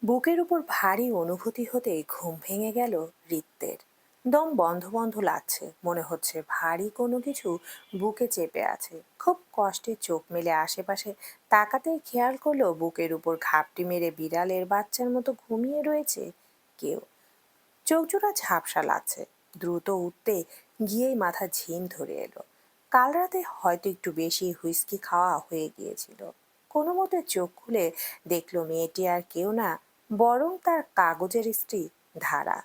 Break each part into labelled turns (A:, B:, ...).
A: বুকের উপর ভারী অনুভূতি হতেই ঘুম ভেঙে গেল রিত্তের। দম বন্ধ বন্ধ লাগছে, মনে হচ্ছে ভারী কোনো কিছু বুকে চেপে আছে। খুব কষ্টে চোখ মেলে আশেপাশে তাকাতেই খেয়াল করলো বুকের উপর ঘাপটি মেরে বিড়ালের বাচ্চার মতো ঘুমিয়ে রয়েছে কেউ। চোখজোড়া ঝাপসা লাগছে। দ্রুত উঠতে গিয়েই মাথা ঝিম ধরে এলো। কাল রাতে হয়তো একটু বেশি হুইস্কি খাওয়া হয়ে গিয়েছিল। কোনো মতে চোখ খুলে দেখলো মেয়েটি আর কেউ না, বরং তার কাগজের স্ত্রী ধারা।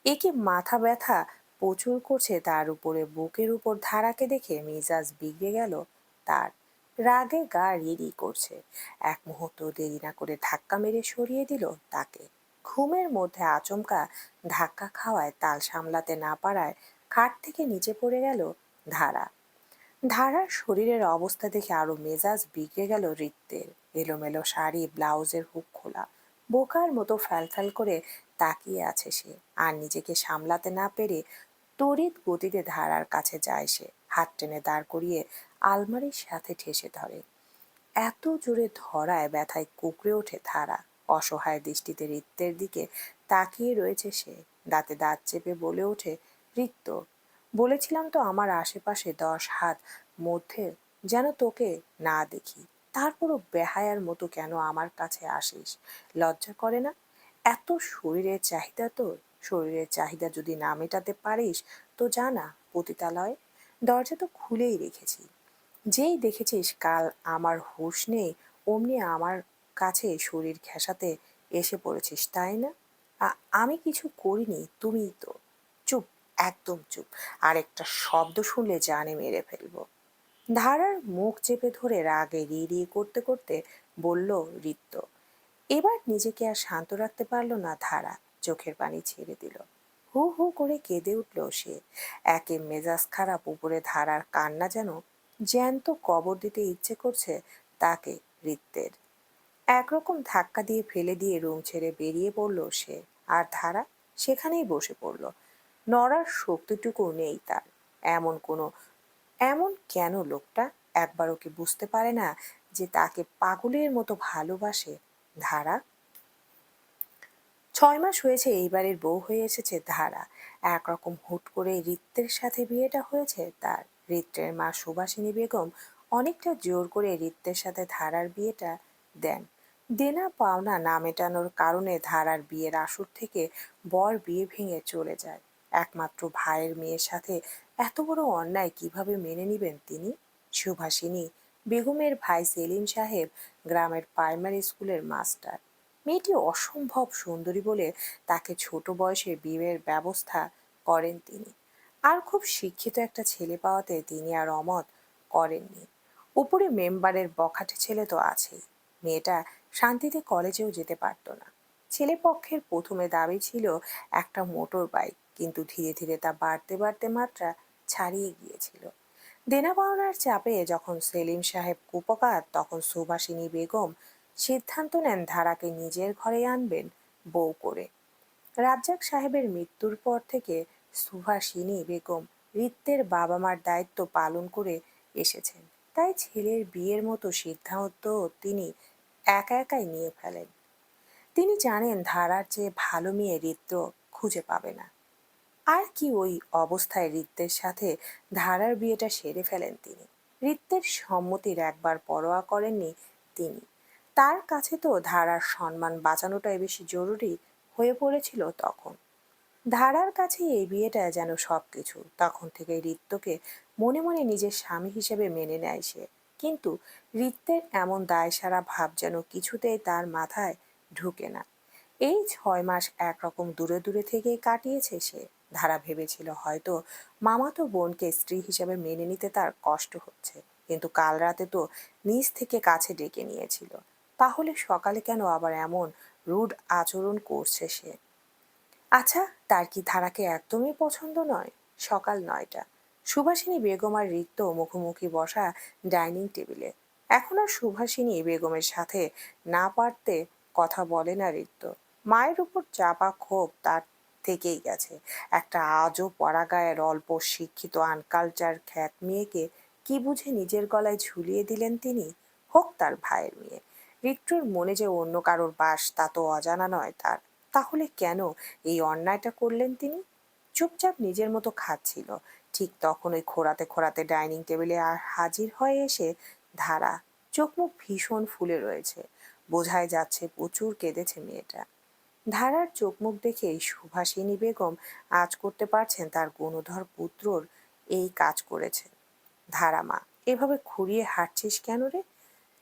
A: একে মাথা ব্যথা প্রচুর করছে, তার উপরে বুকের উপর ধারাকে দেখে মেজাজ বিগড়ে গেল তার। রাগে গা রিরি করছে। এক মুহূর্ত দেরি না করে ধাক্কা মেরে সরিয়ে দিল তাকে। ঘুমের মধ্যে আচমকা ধাক্কা খাওয়ায় তাল সামলাতে না পারায় খাট থেকে নিচে পড়ে গেল ধারা। ধারার শরীরের অবস্থা দেখে আরো মেজাজ বিগড়ে গেল রিত্তের। এলোমেলো শাড়ি, ব্লাউজের হুক খোলা, বোকার মতো ফ্যালফ্যাল করে তাকিয়ে আছে সে। আর নিজেকে সামলাতে না পেরে তড়িৎ গতিতে ধারার কাছে যায় সে। হাত টেনে দাঁড় করিয়ে আলমারির সাথে ঠেসে ধরে। এত জোরে ধরায় ব্যথায় কুঁকড়ে ওঠে ধারা। অসহায় দৃষ্টিতে রিত্তের দিকে তাকিয়ে রয়েছে সে। দাঁতে দাঁত চেপে বলে ওঠে, রিত্ত, বলেছিলাম তো আমার আশেপাশে 10 হাত মধ্যে যেন তোকে না দেখি। তারপরও বেহায়ার মতো কেন আমার কাছে আসিস? লজ্জা করে না? এত শরীরের চাহিদা তোর? শরীরের চাহিদা যদি না মেটাতে পারিস তো জানা পতিতালয়। দরজা তো খুলেই রেখেছি। যেই দেখেছিস কাল আমার হুঁশ নেই, অমনি আমার কাছে শরীর ঘেঁষাতে এসে পড়েছিস, তাই না? আমি কিছু করিনি, তুমিই তো। চুপ, একদম চুপ। আর একটা শব্দ শুনলে জানে মেরে ফেলবো। ধারার মুখ চেপে ধরে রাগে রিয়ে করতে করতে বলল রিত্ত। এবার নিজেকে আর শান্ত রাখতে পারল না ধারা। চোখের পানি ছেড়ে দিল। হু হু করে কেঁদে উঠল সে। একে মেজাজ খারাপ, উপরে ধারার কান্না যেন জ্যান্ত কবর দিতে ইচ্ছে করছে তাকে রিত্তের। একরকম ধাক্কা দিয়ে ফেলে দিয়ে রুম ছেড়ে বেরিয়ে পড়ল সে। আর ধারা সেখানেই বসে পড়ল। নড়ার শক্তিটুকু নেই তার। এমন কোনো এমন কেন লোকটা একবার ওকে বুঝতে পারে না যে তাকে পাগলের মতো ভালোবাসে ধারা? 6 মাস হয়েছে এইবারের বউ হয়ে এসেছে ধারা। একরকম হুট করে রিত্তের সাথে বিয়েটা হয়েছে তার। রিত্তের মা সুভাষিনী বেগম অনেকটা জোর করে রিত্তের সাথে ধারার বিয়েটা দেন। দেনা পাওনা না মেটানোর কারণে ধারার বিয়ের আসর থেকে বর বিয়ে ভেঙে চলে যায়। একমাত্র ভাইয়ের মেয়ের সাথে এত বড় অন্যায় কিভাবে মেনে নিবেন তিনি? সুভাষিনী বেগমের ভাই সেলিম সাহেব গ্রামের প্রাইমারি স্কুলের মাস্টার। মেয়েটি অসম্ভব সুন্দরী বলে তাকে ছোট বয়সে বিয়ের ব্যবস্থা করেন তিনি। আর খুব শিক্ষিত একটা ছেলে পাওয়াতে তিনি আর অমত করেননি। উপরে মেম্বারের বখাটে ছেলে তো আছেই। মেয়েটা শান্তিতে কলেজেও যেতে পারত না। ছেলে পক্ষের প্রথমে দাবি ছিল একটা মোটর বাইক, কিন্তু ধীরে ধীরে তা বাড়তে বাড়তে মাত্রা ছাড়িয়ে গিয়েছিল। দেনা পাওনার চাপে যখন সেলিম সাহেব কুপকার, তখন সুভাষিনী বেগম সিদ্ধান্ত নেন ধারাকে নিজের ঘরে আনবেন বউ করে। রাজ্জাক সাহেবের মৃত্যুর পর থেকে সুভাষিনী বেগম রিত্তের বাবা মার দায়িত্ব পালন করে এসেছেন। তাই ছেলের বিয়ের মতো সিদ্ধান্ত তিনি একা একাই নিয়ে ফেলেন। তিনি জানেন ধারার চেয়ে ভালো মেয়ে রিত্ত খুঁজে পাবে না। আর কি ওই অবস্থায় রিত্তের সাথে ধারার বিয়েটা সেরে ফেলেন তিনি। রিত্তের সম্মতির একবার পরোয়া করেননি তিনি। তার কাছে তো ধারার সম্মান বাঁচানোটাই বেশি জরুরি হয়ে পড়েছিল তখন। ধারার কাছে এই বিয়েটা যেন সবকিছু। তখন থেকে রিত্তকে মনে মনে নিজের স্বামী হিসেবে মেনে নেয় সে। কিন্তু রিত্তের এমন দায়সারা ভাব যেন কিছুতেই তার মাথায় ঢুকে না। এই 6 মাস একরকম দূরে দূরে থেকেই কাটিয়েছে সে। ধারা ভেবেছিল হয়তো মামাতো বোনকে স্ত্রী হিসেবে মেনে নিতে তার কষ্ট হচ্ছে, কিন্তু কাল রাতে তো নিজ থেকে কাছে ডেকে নিয়েছিল। তাহলে সকালে কেন আবার এমন রুড আচরণ করছে সে? আচ্ছা, তার কি ধারাকে একদমই পছন্দ নয়? সকাল 9টা। সুভাষিনী বেগম আর রিক্ত মুখোমুখি বসা ডাইনিং টেবিলে। এখন আর সুভাষিনী বেগমের সাথে না পারতে কথা বলে না রিক্ত। মায়ের উপর চাপা ক্ষোভ তার থেকেই গেছে। একটা আজও পরাগায়ের অল্প শিক্ষিত আনকালচার খ্যাত মেয়েকে কি বুঝে নিজের গলায় ঝুলিয়ে দিলেন তিনি? হোক তার ভাইয়ের মেয়ে, ঋতুর মনে যে অন্য কারোর বাস তা তো অজানা নয় তার। তাহলে কেন এই অন্যায়টা করলেন তিনি? চুপচাপ নিজের মতো খাচ্ছিল। ঠিক তখন ওই খোঁড়াতে খোঁড়াতে ডাইনিং টেবিলে আর হাজির হয়ে এসে ধারা। চোখ মুখ ভীষণ ফুলে রয়েছে, বোঝাই যাচ্ছে প্রচুর কেঁদেছে মেয়েটা। ধারার চোখ মুখ দেখে সুভাষিনী বেগম আজ করতে পারছেন তার গুণধর পুত্রর এই কাজ করেছে। ধারা মা, এভাবে খুঁড়িয়ে হাঁটছিস কেন রে?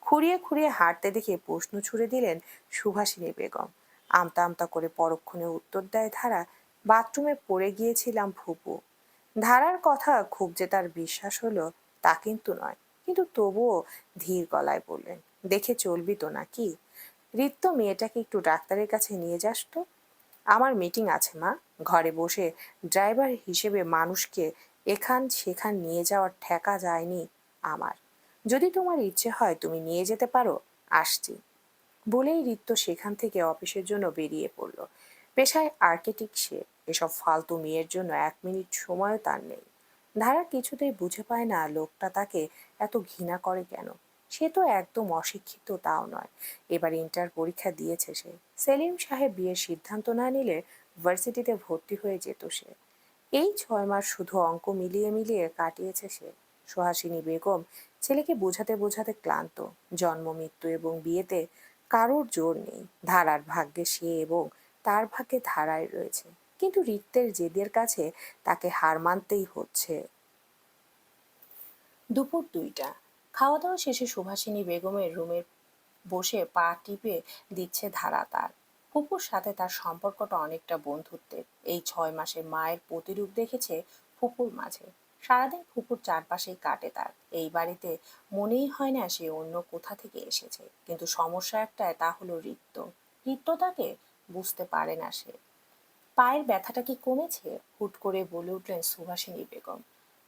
A: খুঁড়িয়ে খুঁড়িয়ে হাঁটতে দেখে প্রশ্ন ছুড়ে দিলেন সুভাষিনী বেগম। আমতা আমতা করে পরক্ষণে উত্তর দেয় ধারা, বাথরুমে পড়ে গিয়েছিলাম ফুপু। ধারার কথা খুব যে তার বিশ্বাস হলো তা কিন্তু নয়, কিন্তু তবুও ধীর গলায় বললেন, দেখে চলবি তো নাকি? রিত্য, মেয়েটাকে একটু ডাক্তারের কাছে নিয়ে যাস তো। আমার মিটিং আছে মা। ঘরে বসে ড্রাইভার হিসেবে মানুষকে এখান সেখান নিয়ে যাওয়ার ঠেকা যায়নি আমার। যদি তোমার ইচ্ছে হয় তুমি নিয়ে যেতে পারো, আসছি। বলেই রিত্য সেখান থেকে অফিসের জন্য বেরিয়ে পড়ল। পেশায় আর্কিটেক্ট সে, এসব ফালতু মেয়ের জন্য 1 মিনিট সময়ও তার নেই। ধারা কিছুতেই বুঝে পায় না লোকটা তাকে এত ঘৃণা করে কেন। সে তো একদম অশিক্ষিত তাও নয়, এবার ইন্টার পরীক্ষা দিয়েছে সে। সেলিম সাহেব বিয়ের সিদ্ধান্ত না নিলে ভার্সিটিতে ভর্তি হয়ে যেত সে। এই 6 মাস শুধু অঙ্ক মিলিয়ে মিলিয়ে কাটিয়েছে সে। সুহাসিনী বেগম ছেলেকে বোঝাতে বোঝাতে ক্লান্ত। জন্ম মৃত্যু এবং বিয়েতে কারোর জোর নেই। ধারার ভাগ্যে সে এবং তার ভাগ্যে ধারায় রয়েছে, কিন্তু রিক্তের জেদের কাছে তাকে হার মানতেই হচ্ছে। দুপুর 2টা। খাওয়া দাওয়া শেষে সুভাষিনী বেগমের রুমে বসে পা টিপে দিচ্ছে ধারা তার। ফুপুর সাথে তার সম্পর্কটা অনেকটা বন্ধুত্বের। এই 6 মাসে মায়ের প্রতিরূপ দেখেছে ফুপুর মাঝে। সারাদিন ফুপুর চারপাশেই কাটে তার। এই বাড়িতে মনেই হয় না সে অন্য কোথা থেকে এসেছে। কিন্তু সমস্যা একটাই, তা হলো রিক্ত। রিক্ত তাকে বুঝতে পারে না সে। পায়ের ব্যথাটা কি কমেছে? হুট করে বলে উঠলেন সুভাষিনী বেগম।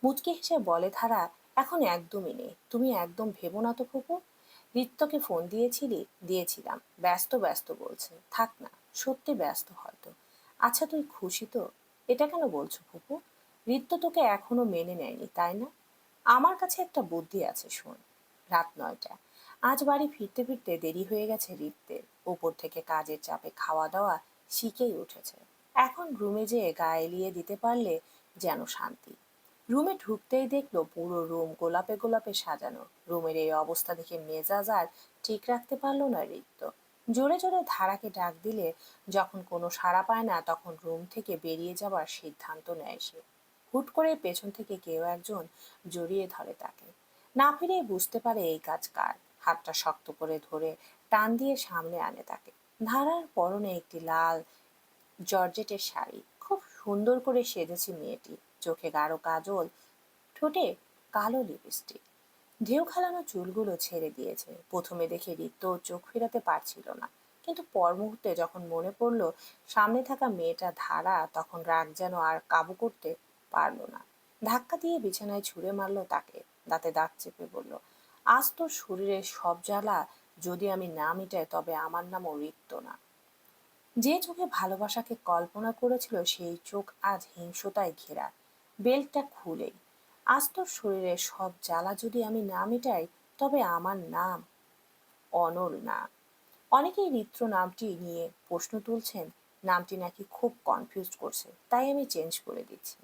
A: মুচকি হেসে বলে ধারা, এখন একদমই নেই। তুমি একদম ভেবো না তো ফুপু। রিত্তকে ফোন দিয়েছিলি? দিয়েছিলাম। ব্যস্ত ব্যস্ত বলছে। থাক না, সত্যি ব্যস্ত হয়তো। আচ্ছা তুই খুশি তো? এটা কেন বলছো ফুপু? রিত্ত তোকে এখনো মেনে নেয়নি তাই না? আমার কাছে একটা বুদ্ধি আছে, শোন। রাত 9টা। আজ বাড়ি ফিরতে ফিরতে দেরি হয়ে গেছে রিত্তের। উপর থেকে কাজের চাপে খাওয়া দাওয়া শিখেই উঠেছে। এখন রুমে যেয়ে গা এলিয়ে দিতে পারলে যেন শান্তি। রুমে ঢুকতেই দেখলো পুরো রুম গোলাপে গোলাপে সাজানো। রুমের এই অবস্থা দেখে মেজাজ আর ঠিক রাখতে পারলো না রিক্ত। জোরে জোরে ধারাকে ডাক দিলে যখন কোনো সাড়া পায় না, তখন রুম থেকে বেরিয়ে যাবার সিদ্ধান্ত নেয় সে। হুট করে পেছন থেকে কেউ একজন জড়িয়ে ধরে তাকে। না ফিরেই বুঝতে পারে এই কাজ কার। হাতটা শক্ত করে ধরে টান দিয়ে সামনে আনে তাকে। ধারার পরনে একটি লাল জর্জেটের শাড়ি। খুব সুন্দর করে সেজেছে মেয়েটি। চোখে গাঢ় কাজল, ঠোঁটে কালো লিপস্টিক। ঢেউ খেলানো চুলগুলো ছেড়ে দিয়েছে। প্রথমে দেখে রিক্ত চোখ ফেরাতে পারছিল না, কিন্তু পর মুহূর্তে যখন মনে পড়লো সামনে থাকা মেয়েটা ধারা, তখন রাগ যেন আর কাবু করতে পারলো না। ধাক্কা দিয়ে বিছানায় ছুঁড়ে মারলো তাকে। দাঁতে দাঁত চেপে বলল, আজ তোর শরীরের সব জ্বালা যদি আমি না মিটাই, তবে আমার নামও রিক্ত না। যে চোখে ভালোবাসাকে কল্পনা করেছিল সেই চোখ আজ হিংস্রতায় ঘেরা। বেল্টটা খুলেই, আজ তোর শরীরের সব জ্বালা যদি আমি না মিটাই, তবে আমার নাম অনল না। অনেকেই রিত্র নামটি নিয়ে প্রশ্ন তুলছেন। নামটি নাকি খুব কনফিউজ করছে, তাই আমি চেঞ্জ করে দিচ্ছি।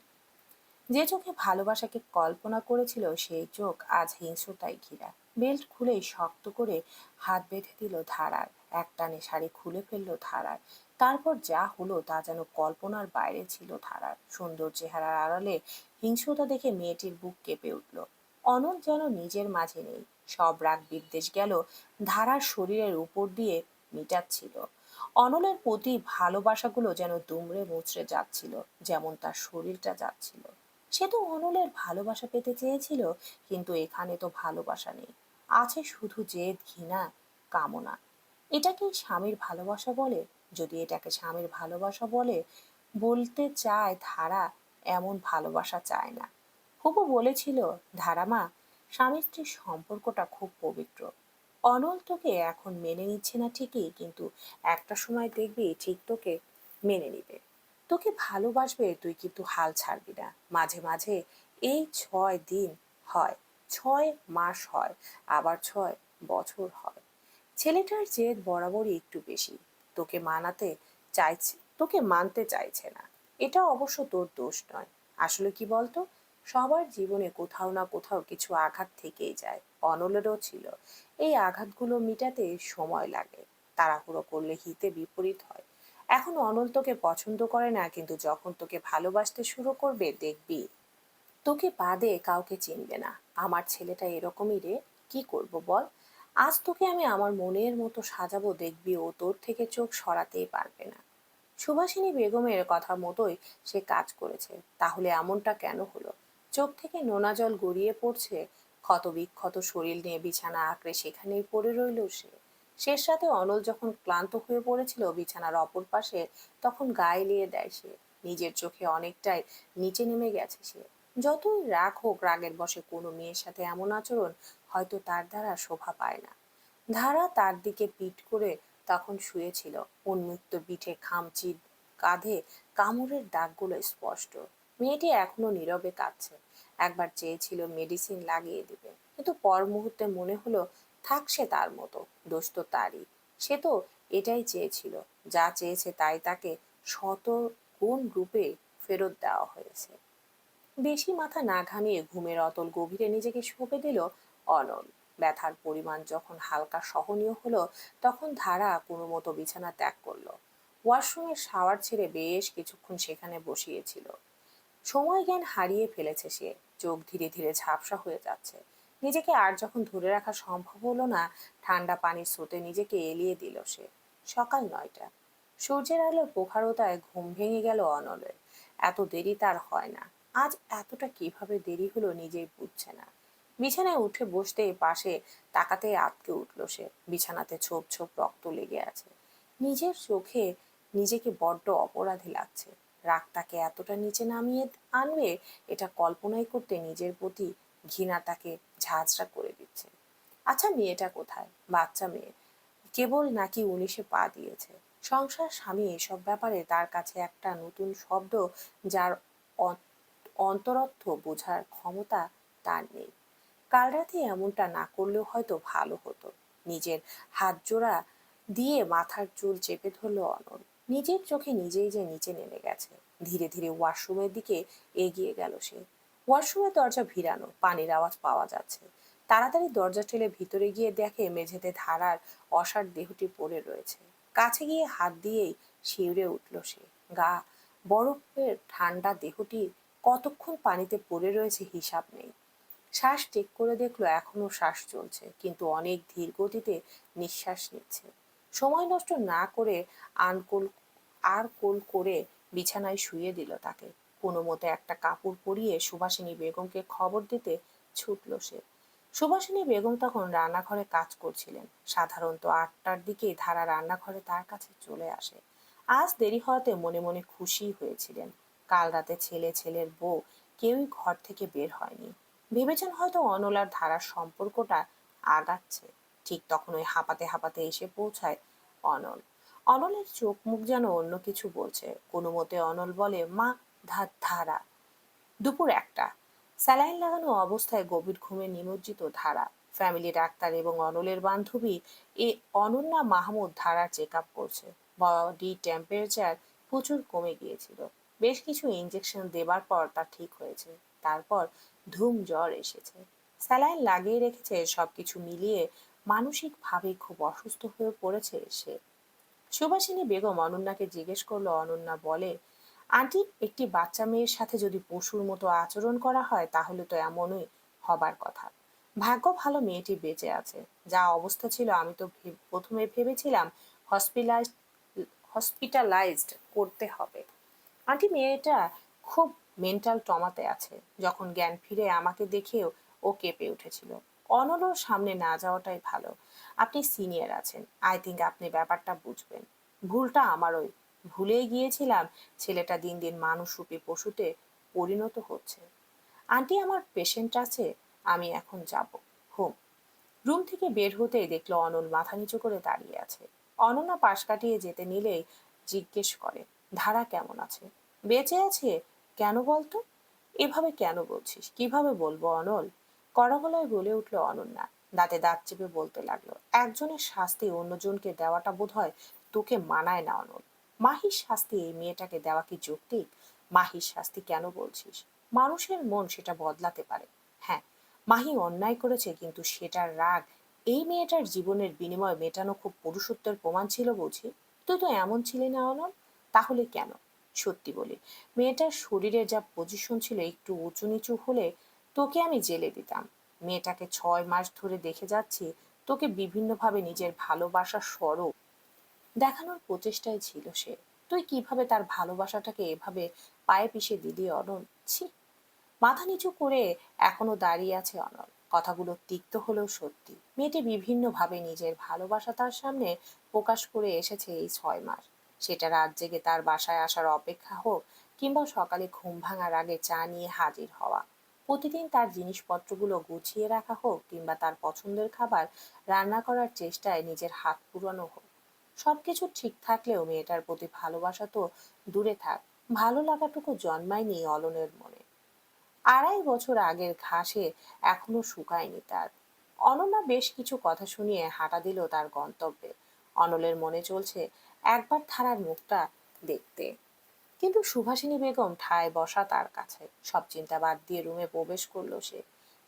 A: যে চোখে ভালোবাসাকে কল্পনা করেছিল সেই চোখ আজ হিংস্রতায় ঘেরা। বেল্ট খুলেই শক্ত করে হাত বেঁধে দিল ধারার। একটানে শাড়ি খুলে ফেললো ধারার। তারপর যা হলো তা যেন কল্পনার বাইরে ছিল ধারার। সুন্দর চেহারার আড়ালে হিংস্রতা দেখে মেয়েটির বুক কেঁপে উঠল। অনল যেন নিজের মাঝে নেই। সব রাগ বিদ্বেষ গেল ধারার শরীরের উপর দিয়ে মিটাচ্ছিল। অনলের প্রতি ভালোবাসাগুলো যেন দুমড়ে মুচড়ে যাচ্ছিল, যেমন তার শরীরটা যাচ্ছিল। সে তো অনলের ভালোবাসা পেতে চেয়েছিল, কিন্তু এখানে তো ভালোবাসা নেই। আছে শুধু জেদ, ঘৃণা, কামনা। এটাকে স্বামীর ভালোবাসা বলে? যদি এটাকে স্বামীর ভালোবাসা বলে, বলতে চায় ধারা এমন ভালোবাসা চায় না। ফুপু বলেছিল, ধারামা, স্বামী স্ত্রীর সম্পর্কটা খুব পবিত্র। অনল তোকে এখন মেনে নিচ্ছে না ঠিকই, কিন্তু একটা সময় দেখবি ঠিক তোকে মেনে নিবে। তোকে ভালোবাসবে, তুই কিন্তু হাল ছাড়বি না। মাঝে মাঝে এই 6 দিন হয়, 6 মাস হয়, আবার 6 বছর হয়। ছেলেটার জেদ বরাবরই একটু বেশি। তোকে মানাতে তোকে মানতে চাইছে না। এটা অবশ্য তোর দোষ নয়। আসলে কি বলতো, সবার জীবনে কোথাও না কোথাও কিছু আঘাত থেকেই যায়। অনলেরও ছিল। এই আঘাতগুলো মিটাতে সময় লাগে। তাড়াহুড়ো করলে হিতে বিপরীত হয়। এখন অনল তোকে পছন্দ করে না, কিন্তু যখন তোকে ভালোবাসতে শুরু করবে দেখবি তোকে বাদে কাউকে চিনবে না। আমার ছেলেটা এরকমই রে, কি করব বল। আজ তোকে আমি আমার মনের মতো সাজাবো, দেখবি ও তোর থেকে চোখ সরাতেই পারবে না। সুভাষিনী বেগমের কথা মতোই সে কাজ করেছে। তাহলে এমনটা কেন হলো? চোখ থেকে নোনা জল গড়িয়ে পড়ছে। ক্ষত বিক্ষত শরীর নিয়ে বিছানা আঁকড়ে সেখানেই পড়ে রইল সে। শেষ রাতে অনল যখন ক্লান্ত হয়ে পড়েছিল বিছানার অপর পাশে, তখন গায়ে এলিয়ে দেয় সে। নিজের চোখে অনেকটাই নিচে নেমে গেছে সে। যতই রাগ হোক, রাগের বশে কোনো মেয়ের সাথে এমন আচরণ হয়তো তার দ্বারা শোভা পায় না। ধারা তার দিকে পিঠ করে তখন শুয়েছিল। উন্মুক্ত পিঠে খামচি, কাঁধে কামড়ের দাগগুলো স্পষ্ট। মেয়েটি এখনো নীরবে কাঁদছে। একবার চেয়েছিল মেডিসিন লাগিয়ে দিবে, কিন্তু পর মুহূর্তে মনে হলো থাক সে তার মতো, দোষ তো তারই। সে তো এটাই চেয়েছিল। যা চেয়েছে তাই তাকে শত গুণ রূপে ফেরত দেওয়া হয়েছে। বেশি মাথা না ঘামিয়ে ঘুমের অতল গভীরে নিজেকে সঁপে দিল অনল। ব্যথার পরিমাণ যখন হালকা সহনীয় হলো, তখন ধারা কোনো মতো বিছানা ত্যাগ করলো। ওয়াশরুমের শাওয়ার ছেড়ে বেশ কিছুক্ষণ সেখানে বসিয়েছিল। সময় জ্ঞান হারিয়ে ফেলেছে সে। চোখ ধীরে ধীরে ঝাপসা হয়ে যাচ্ছে। নিজেকে আর যখন ধরে রাখা সম্ভব হলো না, ঠান্ডা পানির স্রোতে নিজেকে এলিয়ে দিল সে। সকাল 9টা। সূর্যের আলোর প্রখরতায় ঘুম ভেঙে গেল অনলের। এত দেরি তার হয় না। আজ এতটা কিভাবে দেরি হলো নিজেই বুঝছে না। বিছানায় উঠে বসতে পাশে তাকাতে আটকে উঠল সে। বিছানাতে ছোপ ছোপ রক্ত লেগে আছে। নিজের চোখে নিজেকে বড্ড অপরাধী লাগছে। রাগ তাকে এতটা নিচে নামিয়ে আনবে, এটা কল্পনাই করতে নিজের প্রতি ঘৃণা তাকে ঝাঁঝরা করে দিচ্ছে। আচ্ছা, মেয়েটা কোথায়? বাচ্চা মেয়ে, কেবল নাকি 19-এ পা দিয়েছে। সংসার, স্বামী, এসব ব্যাপারে তার কাছে একটা নতুন শব্দ, যার অন্তরর্থ বোঝার ক্ষমতা তার নেই। কাল রাতে এমনটা না করলেও হয়তো ভালো হতো। নিজের হাত জোড়া দিয়ে মাথার চুল চেপে ধরল অনল। নিজের চোখে নিজেই যে নিচে নেমে গেছে। ধীরে ধীরে ওয়াশরুমের দিকে এগিয়ে গেল সে। ওয়াশরুমের দরজা ভিড়ানো, পানির আওয়াজ পাওয়া যাচ্ছে। তাড়াতাড়ি দরজা ঠেলে ভিতরে গিয়ে দেখে মেঝেতে ধারার অসাড় দেহটি পড়ে রয়েছে। কাছে গিয়ে হাত দিয়েই শিউরে উঠল সে। গা বরফের ঠান্ডা দেহটি কতক্ষণ পানিতে পড়ে রয়েছে হিসাব নেই। শ্বাস চেক করে দেখলো এখনো শ্বাস চলছে, কিন্তু অনেক ধীর গতিতে নিঃশ্বাস নিচ্ছে। সময় নষ্ট না করে আনকোল আর কোল করে বিছানায় শুয়ে দিল তাকে। কোনো মতে একটা কাপড় পরিয়ে সুভাষিনী বেগমকে খবর দিতে ছুটল সে। সুভাষিনী বেগম তখন রান্নাঘরে কাজ করছিলেন। সাধারণত 8টার দিকে ধারা রান্নাঘরে তার কাছে চলে আসে। আজ দেরি হওয়াতে মনে মনে খুশি হয়েছিলেন। কাল রাতে ছেলে, ছেলের বউ কেউই ঘর থেকে বের হয়নি। ভেবেছেন হয়তো অনল আর ধারার সম্পর্কটা আগাচ্ছে। ঠিক তখন ওই হাঁপাতে হাঁপাতে এসে পৌঁছায় অনল। অনলের চোখ মুখ যেন অন্য কিছু বলছে। কোনো মতে অনল বলে, মা। ধারা। দুপুর 1টা। স্যালাইন লাগানো অবস্থায় গভীর ঘুমে নিমজ্জিত ধারা। ফ্যামিলি ডাক্তার এবং অনলের বান্ধবী এ অনন্যা মাহমুদ ধারার চেক আপ করছে। বডি টেম্পারেচার প্রচুর কমে গিয়েছিল। বেশ কিছু ইঞ্জেকশন দেবার পর তা ঠিক হয়েছে। তারপর ধুম জ্বর এসেছে। স্যালাইন লাগিয়ে রেখেছে। সবকিছু মিলিয়ে মানসিকভাবে খুব অসুস্থ হয়ে পড়েছে সে। সুভাষিনী বেগম অনন্যাকে জিজ্ঞেস করলো। অনন্যা বলে, আন্টি, একটি বাচ্চা মেয়ের সাথে যদি পশুর মতো আচরণ করা হয় তাহলে তো এমনই হবার কথা। ভাগ্য ভালো মেয়েটি বেঁচে আছে। যা অবস্থা ছিল আমি তো প্রথমে ভেবেছিলাম হসপিটালাইজড হসপিটালাইজড করতে হবে। আন্টি, মেয়েটা খুব মেন্টাল ট্রমাতে আছে। যখন জ্ঞান ফিরে আমাকে দেখেও ও কেঁপে উঠেছিল। অনলর সামনে না যাওয়াটাই ভালো। আপনি সিনিয়র আছেন, আই থিঙ্ক আপনি ব্যাপারটা বুঝবেন। ভুলটা আমারই। ভুলেই গিয়েছিলাম ছেলেটা দিন দিন মানুষরূপী পশুতে পরিণত হচ্ছে। আন্টি, আমার পেশেন্ট আছে, আমি এখন যাব হোম। রুম থেকে বের হতেই দেখলো অনল মাথা নিচু করে দাঁড়িয়ে আছে। অনন্যা পাশ কাটিয়ে যেতে নিলেই জিজ্ঞেস করে, ধারা কেমন আছে? বেঁচে আছে? কেন বলতো? এভাবে কেন বলছিস? কিভাবে বলবো অনল? কড়া গলায় বলে উঠল অনন্যা। দাঁতে দাঁত চেপে বলতে লাগলো, একজনের শাস্তি অন্যজনকে দেওয়াটা বোধহয় তোকে মানায় না অনল। মাহির শাস্তি এই মেয়েটাকে দেওয়া কি যৌক্তিক? মাহির শাস্তি কেন বলছিস? মানুষের মন সেটা বদলাতে পারে। হ্যাঁ, মাহি অন্যায় করেছে, কিন্তু সেটার রাগ এই মেয়েটার জীবনের বিনিময়ে মেটানো খুব পুরুষত্বের প্রমাণ ছিল বুঝি? তুই তো এমন ছিলি না অনল। তাহলে কেন? সত্যি বলি, মেয়েটার শরীরে যা পজিশন ছিল একটু উঁচু নিচু হলে তোকে আমি জেলে দিতাম। মেয়েটাকে 6 মাস ধরে দেখে যাচ্ছি, তোকে বিভিন্নভাবে নিজের ভালোবাসার স্বরূপ দেখানোর প্রচেষ্টায় ছিল সে। তুই কিভাবে তার ভালোবাসাটাকে এভাবে পায়ে পিষে দিলি অনল? ছি! মাথা নিচু করে এখনো দাঁড়িয়ে আছে অনল। কথাগুলো তিক্ত হলেও সত্যি। মেয়েটি বিভিন্নভাবে নিজের ভালোবাসা তার সামনে প্রকাশ করে এসেছে এই 6 মাস। সেটা রাত জেগে তার বাসায় আসার অপেক্ষা হোক, কিংবা সকালে ঘুম ভাঙার আগে চা নিয়ে হাজির হওয়া, প্রতিদিন তার জিনিসপত্রগুলো গুছিয়ে রাখা হোক, কিংবা তার পছন্দের খাবার রান্না করার চেষ্টায় নিজের হাত পুরানো হোক, সবকিছু ঠিক থাকলেও মেয়েটার প্রতি ভালোবাসা তো দূরে থাক, ভালো লাগাটুকু জন্মায়নি অলনের মনে। 2.5 বছর আগের ঘাসে এখনো শুকায়নি তার। অনন্যা বেশ কিছু কথা শুনিয়ে হাঁটা দিল তার গন্তব্যে। অনলের মনে চলছে একবার ধারার মুখটা দেখতে, কিন্তু সুভাষিনী বেগম ঠায় বসা তার কাছে। সব চিন্তা বাদ দিয়ে রুমে প্রবেশ করলো সে।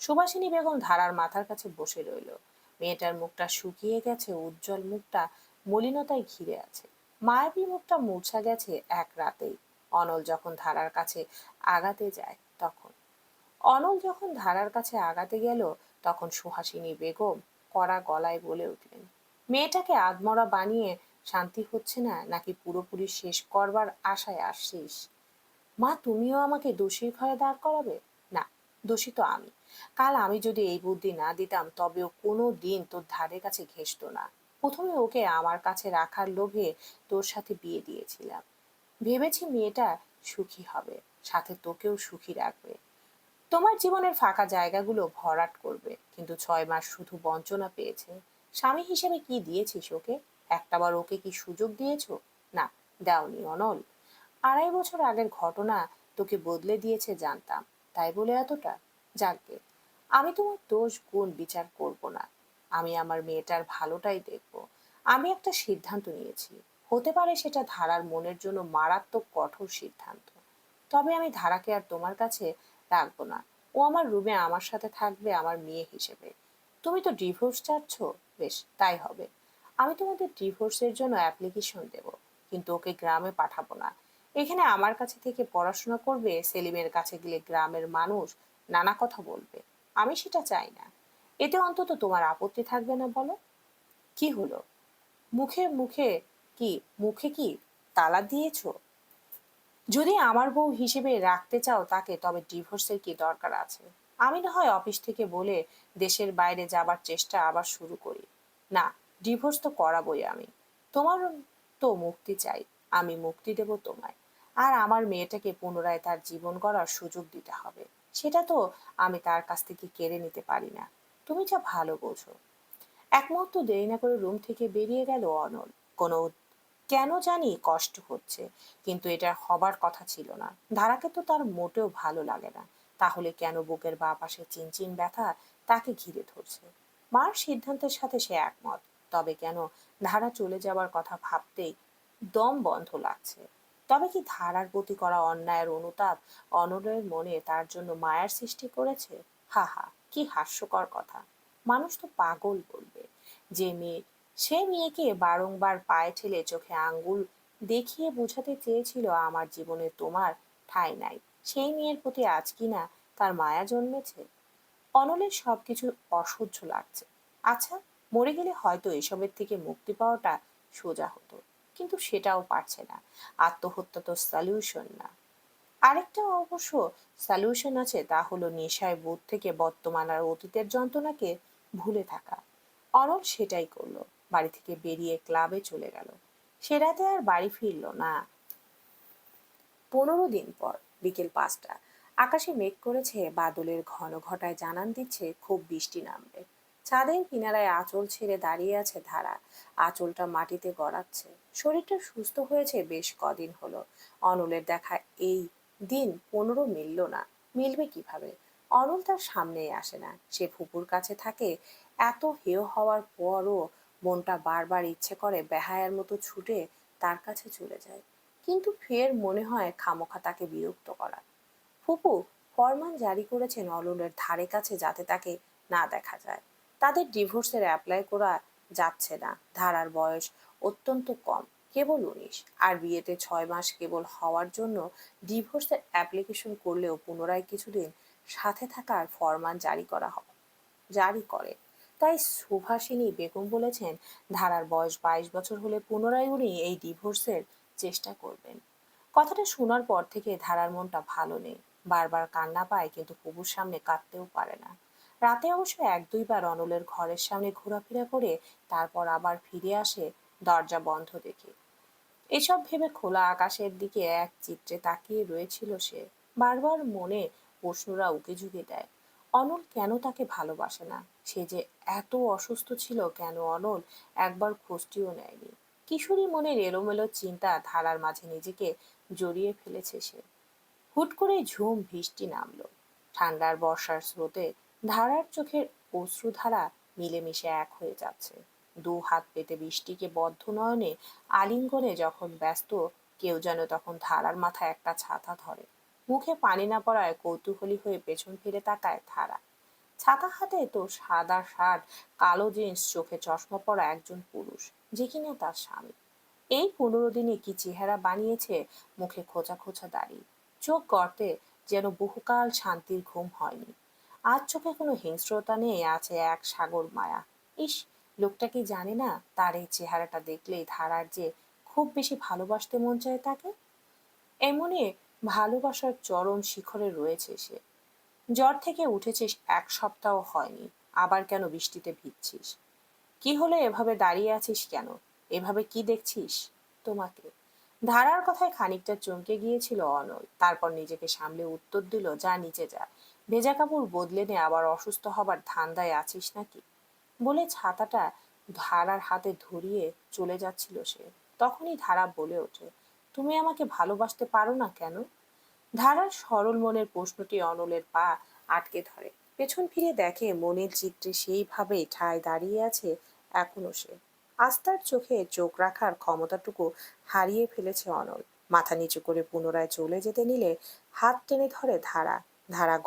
A: সুভাষিনী বেগম ধারার মাথার কাছে বসে রইল। মেয়েটার মুখটা শুকিয়ে গেছে, উজ্জ্বল মুখটা মলিনতায় ঘিরে আছে। মায়াবী মুখটা মূর্ছা গেছে এক রাতেই। অনল যখন ধারার কাছে আগাতে যায় তখন অনল যখন ধারার কাছে আগাতে গেল তখন সুহাসিনী বেগম কড়া গলায় বলে উঠলেন, মেয়েটাকে আধমরা বানিয়ে শান্তি হচ্ছে না, নাকি পুরোপুরি শেষ করবার আশায় আসছিস? মা, তুমিও আমাকে দোষীর ঘরে দাঁড় করাবে? না, দোষী তো আমি। কাল আমি যদি এই বুদ্ধি না দিতাম তবে ও কোনো দিন তোর ধারে কাছে ঘেঁষতো না। প্রথমে ওকে আমার কাছে রাখার লোভে তোর সাথে বিয়ে দিয়েছিলাম। ভেবেছি মেয়েটা সুখী হবে, সাথে তোকেও সুখী রাখবে, তোমার জীবনের ফাঁকা জায়গাগুলো ভরাট করবে। কিন্তু 6 মাস শুধু বঞ্চনা পেয়েছে। স্বামী হিসেবে কি দিয়েছিস ওকে? একটাবার ওকে কি সুযোগ দিয়েছো? না, দাওনি অনল। 2.5 বছর আগের ঘটনা তোকে বদলে দিয়েছে জানতাম, তাই বলে এতটা? যাকগে, আমি তোমার দোষ গুণ বিচার করব না। আমি আমার মেয়েটার ভালোটাই দেখব। আমি একটা সিদ্ধান্ত নিয়েছি। হতে পারে সেটা ধারার মনের জন্য মারাত্মক কঠোর সিদ্ধান্ত, তবে আমি ধারাকে আর তোমার কাছে রাখবো না। ও আমার রুমে আমার সাথে থাকবে আমার মেয়ে হিসেবে। তুমি তো ডিভোর্স চাচ্ছ, বেশ, তাই হবে। আমি তোমাদের ডিভোর্সের জন্য অ্যাপ্লিকেশন দেব, কিন্তু ওকে গ্রামে পাঠাবো না। এখানে আমার কাছে থেকে পড়াশোনা করবে, সেলিমের কাছে গেলে গ্রামের মানুষ নানা কথা বলবে। আমি সেটা চাই না। এতে অন্তত তোমার আপত্তি থাকবে না বলো? কি হলো? মুখে মুখে কি মুখে কি তালা দিয়েছো? যদি আমার বউ হিসেবে রাখতে চাও তাকে, তবে ডিভোর্সের কি দরকার আছে? আমি না হয় অফিস থেকে বলে দেশের বাইরে যাবার চেষ্টা আবার শুরু করি। না, ডিভোর্স তো করাবোই আমি। তোমার তো মুক্তি চাই, আমি মুক্তি দেব তোমায়। আর আমার মেয়েটাকে পুনরায় তার জীবন গড়ার সুযোগ দিতে হবে। সেটা তো আমি তার কাছ থেকে কেড়ে নিতে পারি না। তুমি যা ভালো বোঝো। এক মুহূর্ত দেরি না করে রুম থেকে বেরিয়ে গেল অনল। কোনো কেন জানি কষ্ট হচ্ছে, কিন্তু এটা হবার কথা ছিল না। ধারাকে তো তার মোটেও ভালো লাগে না। তাহলে কেন বুকের বাঁ পাশে চিনচিন ব্যথা তাকে ঘিরে ধরছে? মার সিদ্ধান্তের সাথে সে একমত, তবে কেন ধারা চলে যাবার কথা ভাবতেই দম বন্ধ লাগছে। তবে কি ধারার প্রতি করা অন্যায়ের অনুতাপ অনলের মনে তার জন্য মায়ার সৃষ্টি করেছে? হা হা, কি হাস্যকর কথা! মানুষ তো পাগল বলবে। যে মেয়ে সে মেয়েকে বারংবার পায়ে ঠেলে চোখে আঙ্গুল দেখিয়ে বোঝাতে চেয়েছিল আমার জীবনে তোমার ঠাঁই নাই, সেই মেয়ের প্রতি আজ কিনা তার মায়া জন্মেছে। অনলের সবকিছু অসহ্য লাগছে। আচ্ছা, মরে গেলে হয়তো এসবের থেকে মুক্তি পাওয়াটা সোজা হতো, কিন্তু সেটাও পারছে না। আত্মহত্যা তো সলিউশন না। আরেকটা অবশ্য সলিউশন আছে, তা হলো নেশায় বোধ থেকে বর্তমান আর অতীতের যন্ত্রণাকে ভুলে থাকা। অনল সেটাই করলো। বাড়ি থেকে বেরিয়ে ক্লাবে চলে গেল। সে রাতে আর বাড়ি ফিরল না। 15 দিন পর বিকেল 5টা। আকাশে মেঘ করেছে, বাদলের ঘন ঘটায় জানান দিচ্ছে খুব বৃষ্টি নামবে। ছাদের কিনারায় আঁচল ছেড়ে দাঁড়িয়ে আছে ধারা। আঁচলটা মাটিতে গড়াচ্ছে। শরীরটা সুস্থ হয়েছে বেশ কদিন হলো। অনলের দেখা এই দিন 15 মিলল না। মিলবে কিভাবে? অনল তার সামনেই আসে না। সে ফুপুর কাছে থাকে, এত হেয় হওয়ার পরও মনটা বারবার ইচ্ছে করে বেহায়ার মতো ছুটে তার কাছে চলে যায়, কিন্তু ফের মনে হয় খামোখা তাকে বিরক্ত করা। ফুপু ফরমান জারি করেছেন অনলের ধারে কাছে যাতে তাকে না দেখা যায়। তাদের ডিভোর্সের অ্যাপ্লাই করা যাচ্ছে না। ধারার বয়স অত্যন্ত কম, কেবল 19, আর বিয়েতে 6 মাস কেবল হওয়ার জন্য ডিভোর্সের অ্যাপ্লিকেশন করলেও পুনরায় কিছুদিন সাথে থাকার ফরমান জারি করে। তাই সুভাষিনী বেগম বলেছেন ধারার বয়স 22 বছর হলে পুনরায় উনি এই ডিভোর্সের চেষ্টা করবেন। কথাটা শোনার পর থেকে ধারার মনটা ভালো নেই। বারবার কান্না পায়, কিন্তু ফুপুর সামনে কাঁদতেও পারে না। রাতে অবশ্য 1-2 বার অনলের ঘরের সামনে ঘোরাফেরা করে তারপর আবার ফিরে আসে দরজা বন্ধ দেখে। এসব ভেবে খোলা আকাশের দিকে এক চিত্রে তাকিয়ে রয়েছিল সে। বারবার মনে প্রশ্নরা উকিঝুঁকি দেয়। অনল কেন তাকে ভালোবাসে না? সে যে এত অসুস্থ ছিল, কেন অনল একবার খোঁজটিও নেয়নি? কিশোরী মনের এলোমেলো চিন্তা ধারার মাঝে নিজেকে জড়িয়ে ফেলেছে সে। হুট করে ঝুম বৃষ্টি নামলো। ঠান্ডার বর্ষার স্রোতে ধারার চোখের অশ্রুধারা মিলেমিশে এক হয়ে যাচ্ছে। দু হাত পেতে বৃষ্টিকে বদ্ধ নয়নে আলিঙ্গনে যখন ব্যস্ত কেউ যেন তখন ধারার মাথায় একটা ছাতা ধরে। মুখে পানি না পড়ায় কৌতূহলী হয়ে পেছন ফিরে তাকায় ধারা। ছাতা হাতে তো সাদা শার্ট, কালো জিন্স, চোখে চশমা পরা একজন পুরুষ, যে কিনা তার স্বামী। এই 15 দিনে কি চেহারা বানিয়েছে! মুখে খোঁচা খোঁচা দাড়ি, চোখ গর্তে, যেন বহুকাল শান্তির ঘুম হয়নি। আজ চোখে কোনো হিংস্রতা নেই, আছে এক সাগর মায়া। ইস, লোকটা কি জানে না তার এই চেহারাটা দেখলেই ধারার যে খুব বেশি ভালোবাসতে মন চায় তাকে। এমনই ভালোবাসার চরম শিখরে রয়েছে সে। জ্বর থেকে উঠেছিস 1 সপ্তাহ হয়নি, আবার কেন বৃষ্টিতে ভিজছিস? কি হলো, এভাবে দাঁড়িয়ে আছিস কেন? এভাবে কি দেখছিস? তোমাকে। ধারার কথায় খানিকটা চমকে গিয়েছিল অনল, তারপর নিজেকে সামলে উত্তর দিল, যা নিচে যা, ভেজা কাপড় বদলে নে, আবার অসুস্থ হবার ধান্দায় আছিস নাকি? বলে ছাতাটা ধারার হাতে ধরিয়ে চলে যাচ্ছিল সে। তখনই ধারা বলে ওঠে, তুমি আমাকে ভালোবাসতে পারো না কেন? ধারার সরল মনের প্রশ্নটি অনলের পা আটকে ধরে। পেছন ফিরে দেখে মনের চিত্রে সেইভাবেই ঠায় দাঁড়িয়ে আছে এখনো সে। আস্থার চোখে চোখ রাখার ক্ষমতাটুকু হারিয়ে ফেলেছে অনল। মাথা নিচু করে পুনরায় চলে যেতে নিলে হাত টেনে ধরে ধারা। ধারা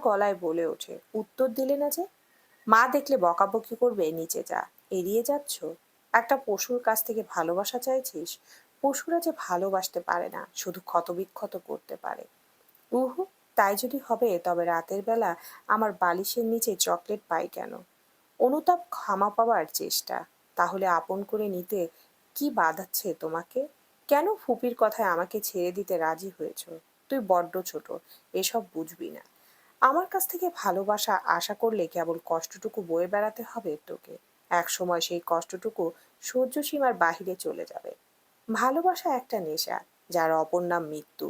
A: গলায় বলে ওঠে, উত্তর দিলে না যে? মা দেখলে বকাবকি করবে, নিচে যা। এড়িয়ে যাচ্ছ? একটা পশুর কাছ থেকে ভালোবাসা চাইছিস? পশুরা যে ভালোবাসতে পারে না, শুধু ক্ষতবিক্ষত করতে পারে। উহু, তাই যদি হবে তবে রাতের বেলা আমার বালিশের নিচে চকলেট পাই কেন? অনুতাপ ক্ষমা পাওয়ার চেষ্টা। তাহলে আপন করে নিতে কি বাধাচ্ছে তোমাকে? কেন ফুপির কথায় আমাকে ছেড়ে দিতে রাজি হয়েছ? তুই বড্ড ছোট, এসব বুঝবি না। আমার কাছ থেকে ভালোবাসা আশা করলে কেবল কষ্টটুকু বয়ে বেড়াতে হবে তোকে। এক সময় সেই কষ্টটুকু সহ্য সীমার বাহিরে চলে যাবে। ভালোবাসা একটা নেশা, যার অপর নাম মৃত্যু।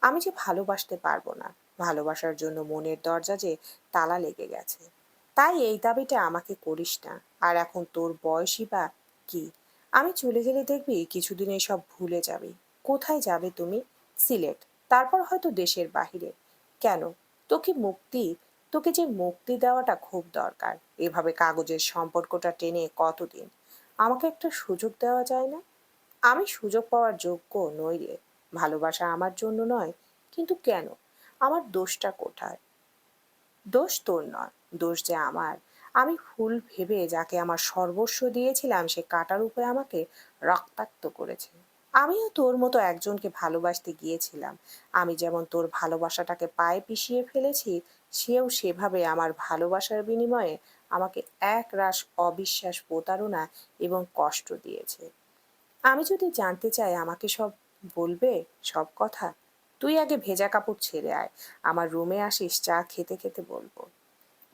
A: আমি যে ভালোবাসতে পারবো না, ভালোবাসার জন্য মনের দরজা যে তালা লেগে গেছে। তাই এই দাবিটা আমাকে করিস না। আর এখন তোর বয়সই বা কি? আমি চলে গেলে দেখবি কিছুদিন এসব ভুলে যাবি। কোথায় যাবে তুমি? সিলেট, তারপর হয়তো দেশের বাহিরে। কেন? তোকে যে মুক্তি দেওয়াটা খুব দরকার। এভাবে কাগজের সম্পর্কটা টেনে কতদিন? আমাকে একটা সুযোগ দেওয়া যায় না? আমি সুযোগ পাওয়ার যোগ্য নই রে। ভালোবাসা আমার জন্য নয়, কিন্তু কেন? আমার দোষটা কোথায়? দোষ তোর নয়, দোষ যে আমার। আমি ফুল ভেবে যাকে আমার সর্বস্ব দিয়েছিলাম, সে কাঁটার উপরে আমাকে রক্তাক্ত করেছে। আমিও তোর মতো একজনকে ভালোবাসতে গিয়েছিলাম। আমি যেমন তোর ভালোবাসাটাকে পায়ে পিষিয়ে ফেলেছি, সেও সেভাবে আমার ভালোবাসার বিনিময়ে আমাকে এক রাশ অবিশ্বাস, প্রতারণা এবং কষ্ট দিয়েছে। আমি যদি জানতে চাই আমাকে সব বলবে, সব কথা। তুই আগে ভেজা কাপড় ছেড়ে আয়, আমার রুমে আসিস, চা খেতে খেতে বলবো।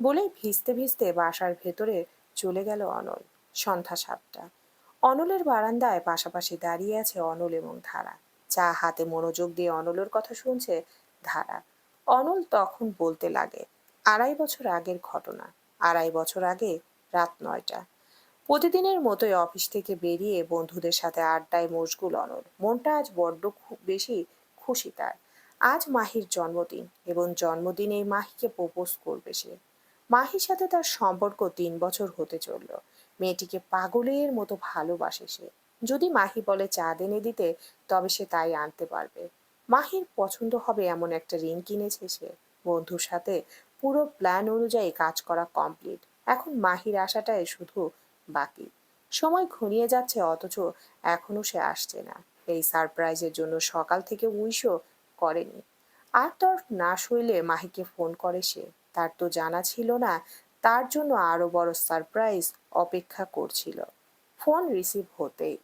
A: বলেই ভিজতে ভিজতে বাসার ভেতরে চলে গেল অনল। সন্ধ্যা 7টা। অনলের বারান্দায় পাশাপাশি দাঁড়িয়ে আছে অনল এবং ধারা। চা হাতে মনোযোগ দিয়ে অনলের কথা শুনছে ধারা। অনল তখন বলতে লাগে, 2.5 বছর আগের ঘটনা। 2.5 বছর আগে রাত 9টা। প্রতিদিনের মতোই অফিস থেকে বেরিয়ে বন্ধুদের সাথে আড্ডায় মশগুল অনল। মনটা আজ বড্ড খুব বেশি খুশি তার। আজ মাহির জন্মদিন এবং জন্মদিনেই মাহিকে প্রপোজ করবে সে। মাহির সাথে তার সম্পর্ক 3 বছর হতে চলল। মেয়েটিকে পাগলের মতো ভালোবাসে সে। যদি মাহি বলে চাঁদ এনে দিতে, তবে সে তাই আনতে পারবে। মাহির পছন্দ হবে এমন একটা রিং কিনেছে সে। বন্ধুর সাথে পুরো প্ল্যান অনুযায়ী কাজ করা কমপ্লিট। এখন মাহির আশাটাই শুধু বাকি। সময় ঘনিয়ে যাচ্ছে, অথচ এখনো সে আসছে না। এই সারপ্রাইজের জন্য সকাল থেকে উইশও করেনি। আর তোর না সইলে মাহিকে ফোন করে সে। তার তো জানা ছিল না তার জন্য আরো বড় সারপ্রাইজ অপেক্ষা করছিল। ফোন রিসিভ হতেই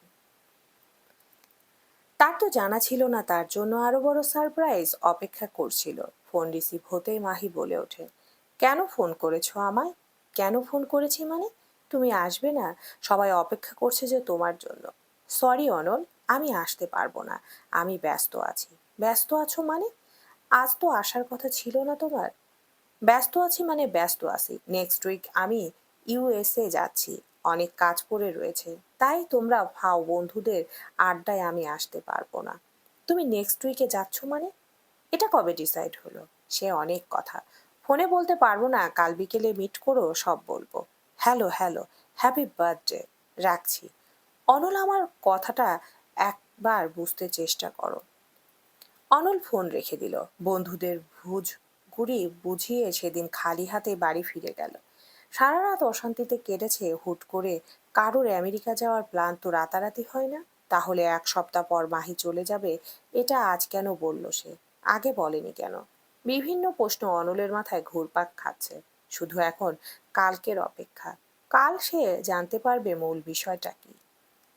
A: তার তো জানা ছিল না তার জন্য আরো বড় সারপ্রাইজ অপেক্ষা করছিল। ফোন রিসিভ হতেই মাহি বলে ওঠে, কেন ফোন করেছো আমায়? কেন ফোন করেছি মানে? তুমি আসবে না? সবাই অপেক্ষা করছে যে তোমার জন্য। সরি অনল, আমি আসতে পারবো না। আমি ব্যস্ত আছি। ব্যস্ত আছো মানে? আজ তো আসার কথা ছিল না তোমার। ব্যস্ত আছি মানে ব্যস্ত আছি। নেক্সট উইক আমি ইউএসএ যাচ্ছি। অনেক কাজ পড়ে রয়েছে। তাই তোমরা ভাও বন্ধুদের আড্ডায় আমি আসতে পারবো না। তুমি নেক্সট উইকে যাচ্ছ মানে? এটা কবে ডিসাইড হলো? সে অনেক কথা। ফোনে বলতে পারবো না, কাল বিকেলে মিট করো, সব বলবো। Hello hello, happy birthday. রাখছি। অনল, আমার কথাটা একবার বুঝতে চেষ্টা করো। অনল ফোন রেখে দিল। বন্ধুদের ভুজ ঘুরি বুঝিয়ে সেদিন খালি হাতে বাড়ি ফিরে গেল। সারা রাত অশান্তিতে কেটেছে। হুট করে কারোর আমেরিকা যাওয়ার প্ল্যান তো রাতারাতি হয় না। তাহলে 1 সপ্তাহ পর মাহি চলে যাবে, এটা আজ কেন বলল সে? আগে বলেনি কেন? বিভিন্ন প্রশ্ন অনলের মাথায় ঘুরপাক খাচ্ছে। শুধু এখন কালকের অপেক্ষা। কাল সে জানতে পারবে মূল বিষয়টা কি।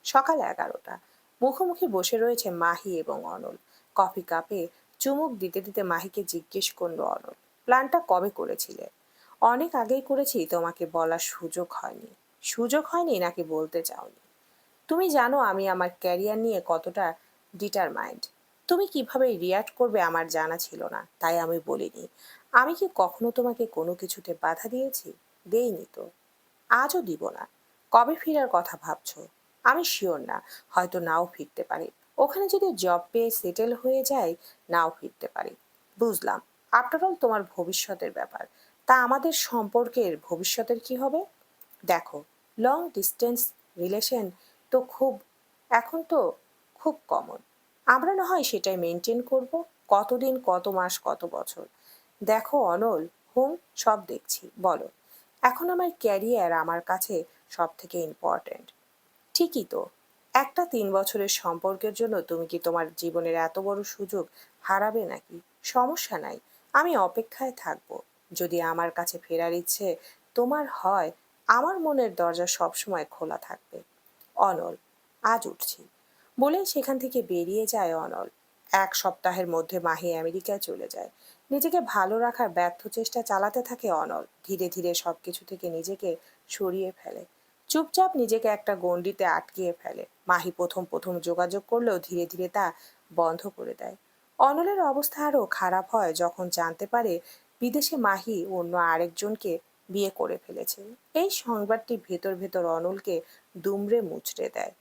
A: সকাল 11টা। মুখোমুখি বসে রয়েছে মাহি এবং অনল। কফি কাপে চুমুক দিতে দিতে মাহিকে জিজ্ঞেস করলো অনল, প্ল্যানটা কবে করেছিলে? অনেক আগেই করেছি, তোমাকে বলার সুযোগ হয়নি। সুযোগ হয়নি নাকি বলতে চাওনি? তুমি জানো আমি আমার ক্যারিয়ার নিয়ে কতটা ডিটারমাইন্ড। তুমি কিভাবে রিয়াক্ট করবে আমার জানা ছিল না, তাই আমি বলিনি। আমি কি কখনো তোমাকে কোনো কিছুতে বাধা দিয়েছি? দেইনি তো। আজও দিব না। কবে ফেরার কথা ভাবছো? আমি শিওর না। হয়তো নাও ফিরতে পারি। ওখানে যদি জব পেয়ে সেটেল হয়ে যায়, নাও ফিরতে পারি। বুঝলাম। আফটার অল তোমার ভবিষ্যতের ব্যাপার। তা আমাদের সম্পর্কের ভবিষ্যতের কি হবে? দেখো, লং ডিস্টেন্স রিলেশন তো এখন তো খুব কমন। আমরা না হয় সেটাই মেনটেন করব। কতদিন, কত মাস, কত বছর। দেখো অনল, হুম, সব দেখছি, বলো। এখন আমার ক্যারিয়ার আমার কাছে সব থেকে ইম্পর্ট্যান্ট। ঠিকই তো। একটা 3 বছরের সম্পর্কের জন্য তুমি কি তোমার জীবনের এত বড় সুযোগ হারাবে নাকি? সমস্যা নাই, আমি অপেক্ষায় থাকবো। যদি আমার কাছে ফেরার ইচ্ছে তোমার হয়, আমার মনের দরজা সবসময় খোলা থাকবে। অনল, আজ উঠছি। বলে সেখান থেকে বেরিয়ে যায় অনল। 1 সপ্তাহের মধ্যে মাহি আমেরিকায় চলে যায়। নিজেকে ভালো রাখার ব্যর্থ চেষ্টা চালাতে থাকে অনল। ধীরে ধীরে সবকিছু থেকে নিজেকে সরিয়ে ফেলে। চুপচাপ নিজেকে একটা গণ্ডিতে আটকিয়ে ফেলে। মাহি প্রথম প্রথম যোগাযোগ করলেও ধীরে ধীরে তা বন্ধ করে দেয়। অনলের অবস্থা আরো খারাপ হয় যখন জানতে পারে বিদেশে মাহি অন্য আরেকজনকে বিয়ে করে ফেলেছে। এই সংবাদটি ভেতর ভেতর অনলকে দুমড়ে মুচড়ে দেয়।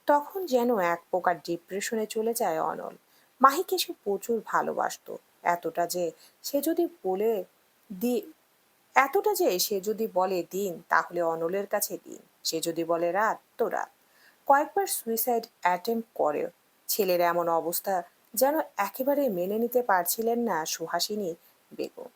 A: তখন যেন এক প্রকার ডিপ্রেশনে চলে যায় অনল। মাহিকে সে প্রচুর ভালোবাসতো। এতটা যে সে যদি বলে দি এতটা যে সে যদি বলে দিন, তাহলে অনলের কাছে দিন। সে যদি বলে রাত, তো রাত। কয়েকবার সুইসাইড অ্যাটেম্প করে। ছেলের এমন অবস্থা যেন একেবারে মেনে নিতে পারছিলেন না সুহাসিনী বেগম।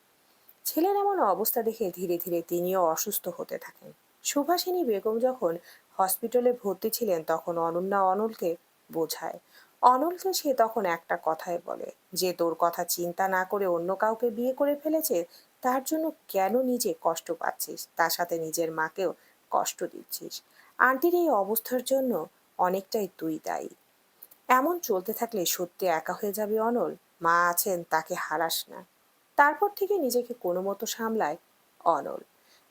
A: ছেলের এমন অবস্থা দেখে ধীরে ধীরে তিনিও অসুস্থ হতে থাকেন। সুভাষিনী বেগম যখন হসপিটালে ভর্তি ছিলেন, তখন অনন্যা অনলকে বোঝায়। অনলকে সে তখন একটা কথাই বলে, যে তোর কথা চিন্তা না করে অন্য কাউকে বিয়ে করে ফেলেছে, তার জন্য কেন নিজে কষ্ট পাচ্ছিস, তার সাথে নিজের মাকেও কষ্ট দিচ্ছিস। আন্টির এই অবস্থার জন্য অনেকটাই তুই দায়ী। এমন চলতে থাকলে সত্যি একা হয়ে যাবে অনল। মা আছেন, তাকে হারাস না। তারপর থেকে নিজেকে কোনো মতো সামলায় অনল।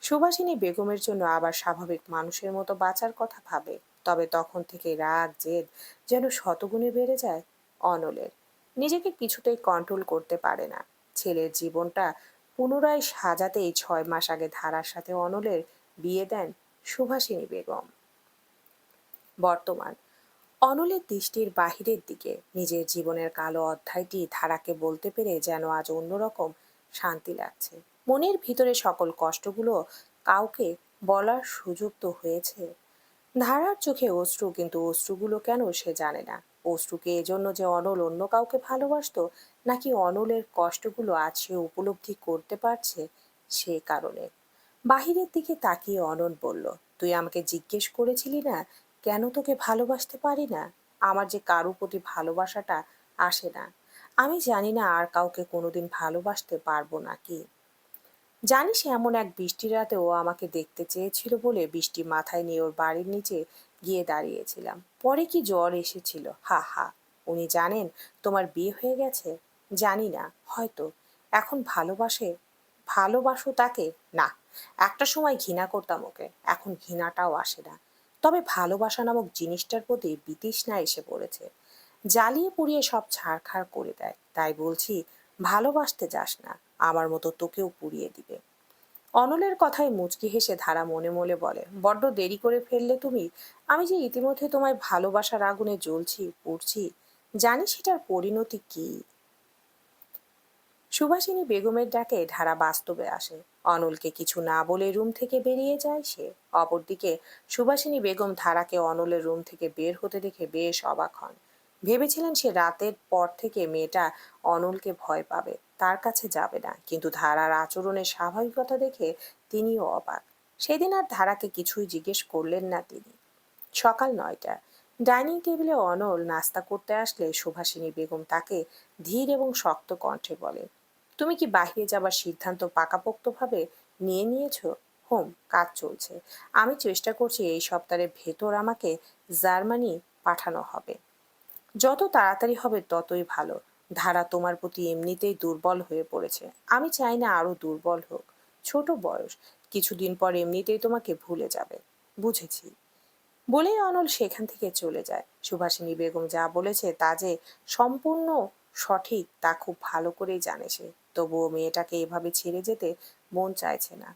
A: সুভাষিনী বেগমের জন্য আবার স্বাভাবিক মানুষের মতো বাঁচার কথা ভাবে। তবে তখন থেকে রাগ জেদ যেন শতগুণে বেড়ে যায় অনলের। নিজেকে কিছুতেই কন্ট্রোল করতে পারে না। ছেলের জীবনটা পুনরায় সাজাতেই 6 মাস আগে ধারার সাথে অনলের বিয়ে দেন সুভাষিনী বেগম। বর্তমান অনলের দৃষ্টির বাহিরের দিকে। নিজের জীবনের কালো অধ্যায়টি ধারাকে বলতে পেরে যেন আজ অন্যরকম শান্তি লাগছে। মনের ভিতরে সকল কষ্টগুলো কাউকে বলার সুযোগ তো হয়েছে। ধারার চোখে অশ্রু, কিন্তু অশ্রুগুলো কেন সে জানে না। অশ্রুকে এজন্য যে অনল অন্য কাউকে ভালোবাসতো, নাকি অনলের কষ্টগুলো আজ সে উপলব্ধি করতে পারছে সে কারণে। বাহিরের দিকে তাকিয়ে অনল বলল, তুই আমাকে জিজ্ঞেস করেছিলি না কেন তোকে ভালোবাসতে পারি না? আমার যে কারো প্রতি ভালোবাসাটা আসে না। আমি জানি না আর কাউকে কোনোদিন ভালোবাসতে পারবো নাকি। জানিস, এমন এক বৃষ্টির রাতে ও আমাকে দেখতে চেয়েছিল বলে বৃষ্টি মাথায় নিয়ে ওর বাড়ির নিচে গিয়ে দাঁড়িয়েছিলাম। পরে কি জ্বর এসেছিল, হা হা। উনি জানেন তোমার বিয়ে হয়ে গেছে? জানি না, হয়তো। এখন ভালোবাসো তাকে? না, একটা সময় ঘৃণা করতাম ওকে, এখন ঘৃণাটাও আসে না। তবে ভালোবাসা নামক জিনিসটার প্রতি বিতৃষ্ণা এসে পড়েছে, জ্বালিয়ে পুড়িয়ে সব ছারখার করে দেয়। তাই বলছি, ভালোবাসতে যাস না, আমার মতো তোকেও পুড়িয়ে দিবে। অনলের কথায় মুচকি হেসে ধারা মনে মনে বলে, বড্ড দেরি করে ফেললে তুমি। আমি যে ইতিমধ্যে তোমায় ভালোবাসার আগুনে জ্বলছি, পুড়ছি। জানি সেটার পরিণতি কি। সুভাষিনী বেগমের ডাকে ধারা বাস্তবে আসে। অনলকে কিছু না বলে রুম থেকে বেরিয়ে যায় সে। অপরদিকে সুভাষিনী বেগম ধারাকে অনলের রুম থেকে বের হতে দেখে বেশ অবাক হন। ভেবেছিলেন সে রাতের পর থেকে মেয়েটা অনলকে ভয় পাবে, তার কাছে যাবে না। কিন্তু ধারার আচরণের স্বাভাবিকতা দেখে তিনিও অবাক। সেদিন আর ধারাকে কিছুই জিজ্ঞেস করলেন না তিনি। সকাল 9টা। ডাইনিং টেবিলে অনল নাস্তা করতে আসলে সুভাষিনী বেগম তাকে ধীর এবং শক্ত কণ্ঠে বলে, তুমি কি বাহিরে যাবার সিদ্ধান্ত পাকাপোক্তভাবে নিয়ে নিয়েছো? হোম, কাজ চলছে। আমি চেষ্টা করছি এই সপ্তাহের ভেতর আমাকে জার্মানি পাঠানো হবে। যত তাড়াতাড়ি হবে ততই ভালো। ধারা তোমার প্রতি এমনিতেই দুর্বল হয়ে পড়েছে, আমি চাই না আরো দুর্বল হোক। ছোট বয়স, কিছুদিন পর এমনিতেই তোমাকে ভুলে যাবে। বুঝেছি, বলেই অনল সেখান থেকে চলে যায়। সুভাষিনী বেগম যা বলেছে তা যে সম্পূর্ণ সঠিক তা খুব ভালো করেই জানে সে। তবুও মেয়েটাকে এভাবে ছেড়ে যেতে মন চাইছে না।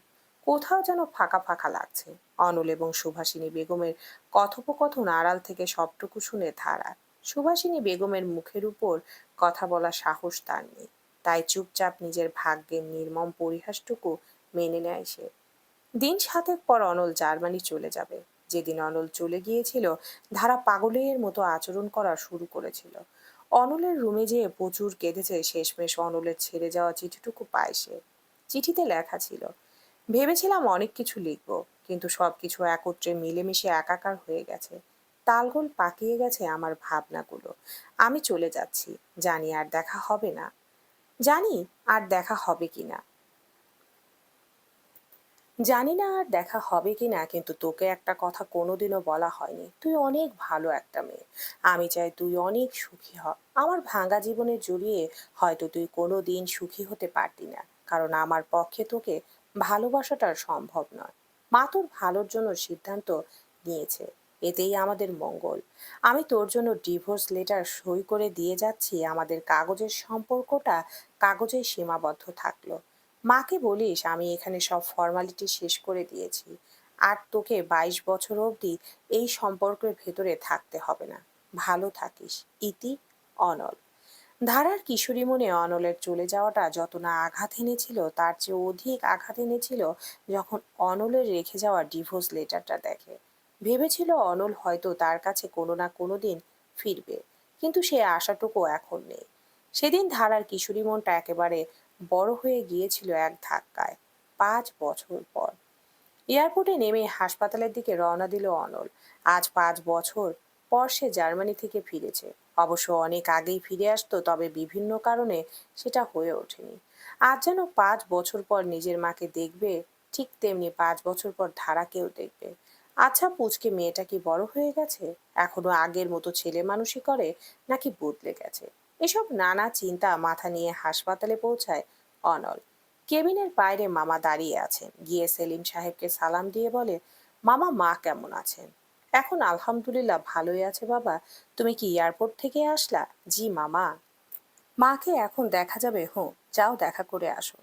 A: কোথাও যেন ফাঁকা ফাঁকা লাগছে। অনল এবং সুভাষিনী বেগমের কথোপকথন আড়াল থেকে সবটুকু শুনে ধারা। সুভাষিনী বেগমের মুখের উপর কথা বলার সাহস তার নেই, তাই চুপচাপ নিজের ভাগ্যের নির্মম পরিহাসটুকু মেনে নেয় সে। দিন 7 পর অনল জার্মানি চলে যাবে। যেদিন অনল চলে গিয়েছিল, ধারা পাগলের মতো আচরণ করা শুরু করেছিল। অনলের রুমে যেয়ে প্রচুর কেঁদেছে। শেষমেশ অনলের ছেড়ে যাওয়া চিঠিটুকু পায় সে। চিঠিতে লেখা ছিল, ভেবেছিলাম অনেক কিছু লিখব, কিন্তু সবকিছু একত্রে মিলেমিশে একাকার হয়ে গেছে। তালগোল পাকিয়ে গেছে আমার ভাবনাগুলো। আমি চলে যাচ্ছি, জানি আর দেখা হবে না। জানি আর দেখা হবে কিনা জানি না আর দেখা হবে কিনা, কিন্তু তোকে একটা কথা কোনোদিনও বলা হয়নি, তুই অনেক ভালো একটা মেয়ে। আমি চাই তুই অনেক সুখী হ। আমার ভাঙা জীবনে জড়িয়ে হয়তো তুই কোনো দিন সুখী হতে পারতি না, কারণ আমার পক্ষে তোকে ভালোবাসাটা সম্ভব নয়। মা তোর ভালোর জন্য সিদ্ধান্ত নিয়েছে, এতেই আমাদের মঙ্গল। আমি তোর জন্য ডিভোর্স লেটার সই করে দিয়ে যাচ্ছি। আমাদের কাগজের সম্পর্কটা কাগজে সীমাবদ্ধ থাকলো। মাকে বলিস আমি এখানে সব ফর্মালিটি শেষ করে দিয়েছি, আর তোকে 22 বছর অবধি এই সম্পর্কের ভেতরে থাকতে হবে না। ভালো থাকিস। ইতি, অনল। ধারার কিশোরী মনে অনলের চলে যাওয়াটা যত না আঘাত এনেছিল, তার চেয়ে অধিক আঘাত এনেছিল যখন অনলের রেখে যাওয়া ডিভোর্স লেটারটা দেখে। ভেবেছিল অনল হয়তো তার কাছে কোনো না কোনো দিন ফিরবে, কিন্তু সে আশাটুকু এখন নেই। সেদিন ধারার কিশোরী মনটা একেবারে বড় হয়ে গিয়েছিল এক ধাক্কায়। 5 বছর পর এয়ারপোর্টে নেমে হাসপাতালের দিকে রওনা দিল অনল। আজ 5 বছর পর সে জার্মানি থেকে ফিরেছে। অবশ্য অনেক আগেই ফিরে আসতো, তবে বিভিন্ন কারণে সেটা হয়ে ওঠেনি। আজ যেন 5 বছর পর নিজের মাকে দেখবে, ঠিক তেমনি 5 বছর পর ধারাকেও দেখবে। আচ্ছা, পুচকে মেয়েটা কি বড় হয়ে গেছে? এখনো আগের মতো ছেলে মানুষই করে, নাকি বদলে গেছে? এসব নানা চিন্তা মাথা নিয়ে হাসপাতালে পৌঁছায় অনল। কেবিনের বাইরে মামা দাঁড়িয়ে আছেন। গিয়ে সেলিম সাহেবকে সালাম দিয়ে বলে, মামা, মা কেমন আছেন? এখন আলহামদুলিল্লাহ ভালোই আছে বাবা। তুমি কি এয়ারপোর্ট থেকে আসলা? জি মামা। মাকে এখন দেখা যাবে? হুঁ, যাও দেখা করে আসো।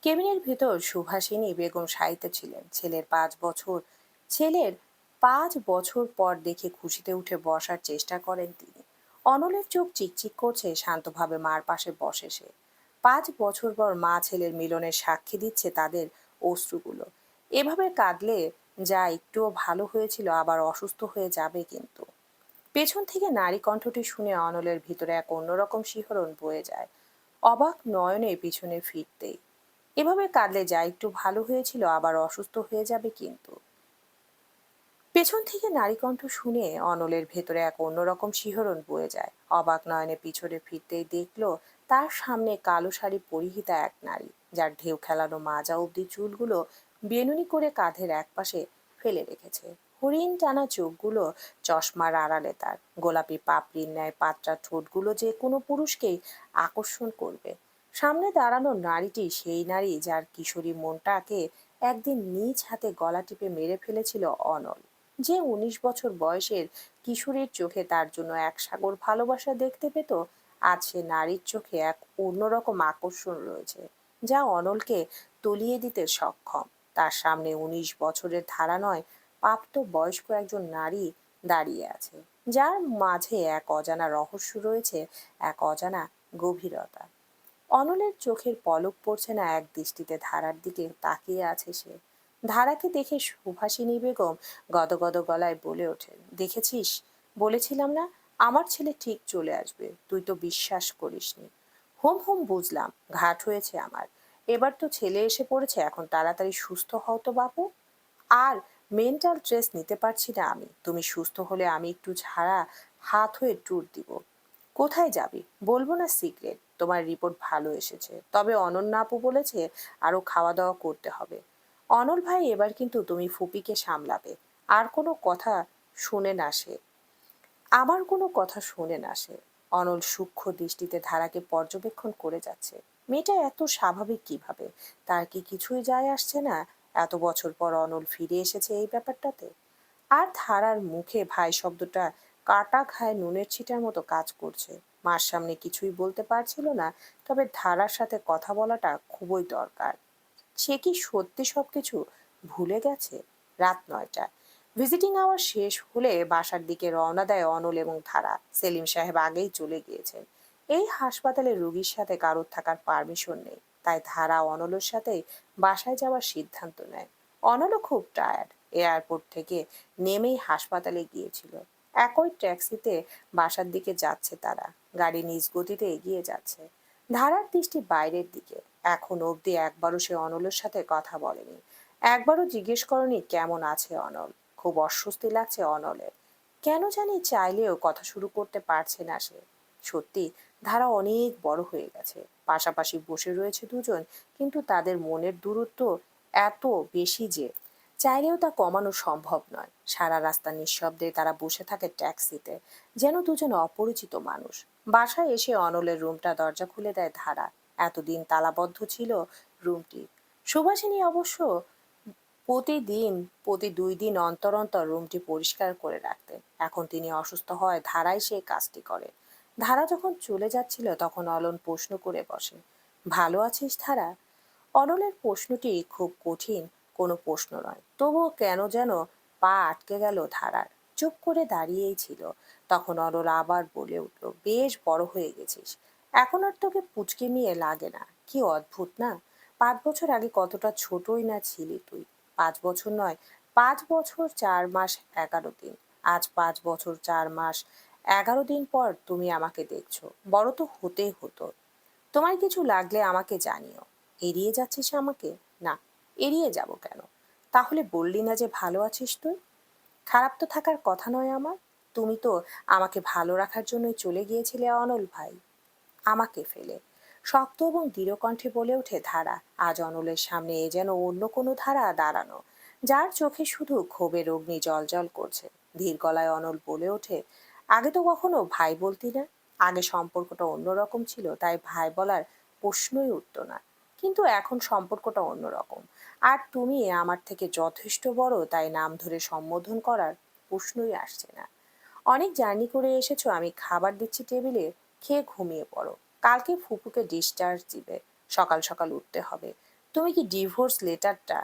A: কেবিনের ভিতর সুভাষিনী বেগম শায়িত ছিলেন। ছেলের 5 বছর পর দেখে খুশিতে উঠে বসার চেষ্টা করেন তিনি। অনলের চোখ চিকচিক করছে, শান্তভাবে মার পাশে বসে সে। 5 বছর পর মা ছেলের মিলনের সাক্ষী দিচ্ছে তাদের অশ্রুগুলো। এভাবে কাঁদলে যা একটুও ভালো হয়েছিল আবার অসুস্থ হয়ে যাবে কিন্তু। পেছন থেকে নারী কণ্ঠটি শুনে অনলের ভিতরে এক অন্যরকম শিহরণ বয়ে যায়। অবাক নয়নে পিছনে ফিরতেই। এভাবে কাঁদলে যা একটু ভালো হয়েছিল আবার অসুস্থ হয়ে যাবে কিন্তু। পেছন থেকে নারী কণ্ঠ শুনে অনলের ভেতরে এক অন্যরকম শিহরণ বয়ে যায়। অবাক নয়নে পিছনে ফিরতেই দেখলো তার সামনে কালো শাড়ি পরিহিতা এক নারী, যার ঢেউ খেলানো মাজা অবধি চুলগুলো বেনুনি করে কাঁধের একপাশে ফেলে রেখেছে। হরিণ টানা চোখগুলো চশমার আড়ালে, তার গোলাপি পাপড়ির ন্যায় পাতলা ঠোঁটগুলো যে কোনো পুরুষকেই আকর্ষণ করবে। সামনে দাঁড়ানো নারীটি সেই নারী যার কিশোরী মনটাকে একদিন নিজ হাতে গলা টিপে মেরে ফেলেছিল অনল। যে 19 বছর বয়সের কিশোরীর চোখে তার জন্য এক সাগর ভালোবাসা দেখতে পেত, আজ সে নারীর চোখে এক অন্যরকম আকর্ষণ রয়েছে, যা অনলকে তলিয়ে দিতে সক্ষম। তার সামনে 19 বছরের ধারা নয়, প্রাপ্ত বয়স্ক একজন নারী দাঁড়িয়ে আছে, যার মাঝে এক অজানা রহস্য রয়েছে, এক অজানা গভীরতা। অনলের চোখের পলক পড়ছে না, এক দৃষ্টিতে ধারার দিকে তাকিয়ে আছে সে। ধারাকে দেখে সুভাষিনী বেগম গদগদ গলায় বলে ওঠেন, দেখেছিস, বলেছিলাম না আমার ছেলে ঠিক চলে আসবে, তুই তো বিশ্বাস করিসনি। হুম হুম, বুঝলাম, ঘাট হয়েছে আমার। এবার তো ছেলে এসে পড়েছে, এখন তাড়াতাড়ি সুস্থ হও তো বাপু। আর মেন্টাল স্ট্রেস নিতে পারছি না আমি, তুমি সুস্থ হলে আমি একটু ছাড়া হাত হয়ে ট্যুর দিব। কোথায় যাবি বলবো না সিক্রেট, তোমার রিপোর্ট ভালো এসেছে, তবে অনন্যা আপু বলেছে আরো খাওয়া দাওয়া করতে হবে। অনল ভাই, এবার কিন্তু তুমি ফুপিকে সামলাবে। আর কোনো কথা শুনে না সে, আমার কোনো কথা শোনে না সে। অনল সূক্ষ্ম দৃষ্টিতে ধারাকে পর্যবেক্ষণ করে যাচ্ছে। মেয়েটা এত স্বাভাবিক কিভাবে, তার কি কিছুই যায় আসছে না? এত বছর পর অনল ফিরে এসেছে এই ব্যাপারটাতে। আর ধারার মুখে ভাই শব্দটা কাটা খায় নুনের ছিটার মতো কাজ করছে। মার সামনে কিছুই বলতে পারছিল না, তবে ধারার সাথে কথা বলাটা খুবই দরকার। সে কি সত্যি সবকিছু ভুলে গেছে? রাত 9টা, ভিজিটিং আওয়ার শেষ হলে বাসার দিকে রওনা দেয় অনল এবং ধারা। সেলিম সাহেব আগেই চলে গিয়েছেন। এই হাসপাতালে রোগীর সাথে কারোর থাকার পারমিশন নেই, তাই ধারা অনলের সাথে বাসায় যাওয়ার সিদ্ধান্ত নেয়। অনলও খুব টায়ার্ড, এয়ারপোর্ট থেকে নেমেই হাসপাতালে গিয়েছিল। একই ট্যাক্সিতে বাসার দিকে যাচ্ছে তারা। গাড়ি নিজ গতিতে এগিয়ে যাচ্ছে। ধারার দৃষ্টি বাইরের দিকে। এখন অবধি একবারও সে অনলের সাথে কথা বলেনি। একবারও জিজ্ঞেস করনি কেমন আছে অনল। খুব অস্বস্তি লাগছে অনলের। কেন জানি চাইলেও কথা শুরু করতে পারছে না সে। সত্যি, ধারা অনেক বড় হয়ে গেছে। পাশাপাশি বসে রয়েছে দুজন, কিন্তু তাদের মনের দূরত্ব এত বেশি যে চাইলেও তা কমানো সম্ভব নয়। সারা রাস্তা নিঃশব্দে তারা বসে থাকে ট্যাক্সিতে, যেন দুজন অপরিচিত মানুষ। বাসায় এসে অনলের রুমটা দরজা খুলে দেয় ধারা। এতদিন তালাবদ্ধ ছিল রুমটি। সুভাষিনী অবশ্য প্রতিদিন, প্রতি 2 দিন অন্তর অন্তর রুমটি পরিষ্কার করে রাখতেন। এখন তিনি অসুস্থ হয় ধারাই সেই কাজটি করে। ধারা যখন চলে যাচ্ছিল তখন অলন প্রশ্ন করে বসে, ভালো আছিস ধারা? অনলের প্রশ্নটি খুব কঠিন কোনো প্রশ্ন নয়, তবুও কেন যেন পা আটকে গেল ধারার। চুপ করে দাঁড়িয়েই ছিল। তখন অনল আবার বলে উঠল, বেশ বড় হয়ে গেছিস, এখন আর তোকে পুচকে নিয়ে লাগে না। কি অদ্ভুত না, 5 বছর আগে কতটা ছোটই না ছিলি তুই। 5 বছর নয়, 5 বছর 4 মাস 11 দিন। আজ 5 বছর 4 মাস 11 দিন পর তুমি আমাকে দেখছো, বড় তো হতেই হতো। তোমার কিছু লাগলে আমাকে জানিও। এড়িয়ে যাচ্ছিস আমাকে? না, এড়িয়ে যাব কেন? তাহলে বললি না যে ভালো আছিস তুই? খারাপ তো থাকার কথা নয় আমার। তুমি তো আমাকে ভালো রাখার জন্যই চলে গিয়েছিলে অনল ভাই, আমাকে ফেলে। শক্ত এবং দৃঢ় কণ্ঠে বলে ওঠে ধারা। আজ অনলের সামনে এ যেন অন্য কোনো ধারা দাঁড়ানো, যার চোখে শুধু ক্ষোভের অগ্নি জল করছে। ধীর গলায় অনল বলে ওঠে, আগে তো কখনো ভাই বলতি না। আগে সম্পর্কটা অন্যরকম ছিল, তাই ভাই বলার প্রশ্নই উঠত না। কিন্তু এখন সম্পর্কটা অন্যরকম। আর তুমি আমার থেকে যথেষ্ট বড়, তাই নাম ধরে সম্বোধন করার প্রশ্নই আসছে না। অনেক জার্নি করে এসেছো, আমি খাবার দিচ্ছি টেবিলে, খেয়ে ঘুমিয়ে পড়ো। কালকে ফুপুকে ডিসচার্জ দিবে, সকাল সকাল উঠতে হবে। তুমি কি ডিভোর্স লেটারটা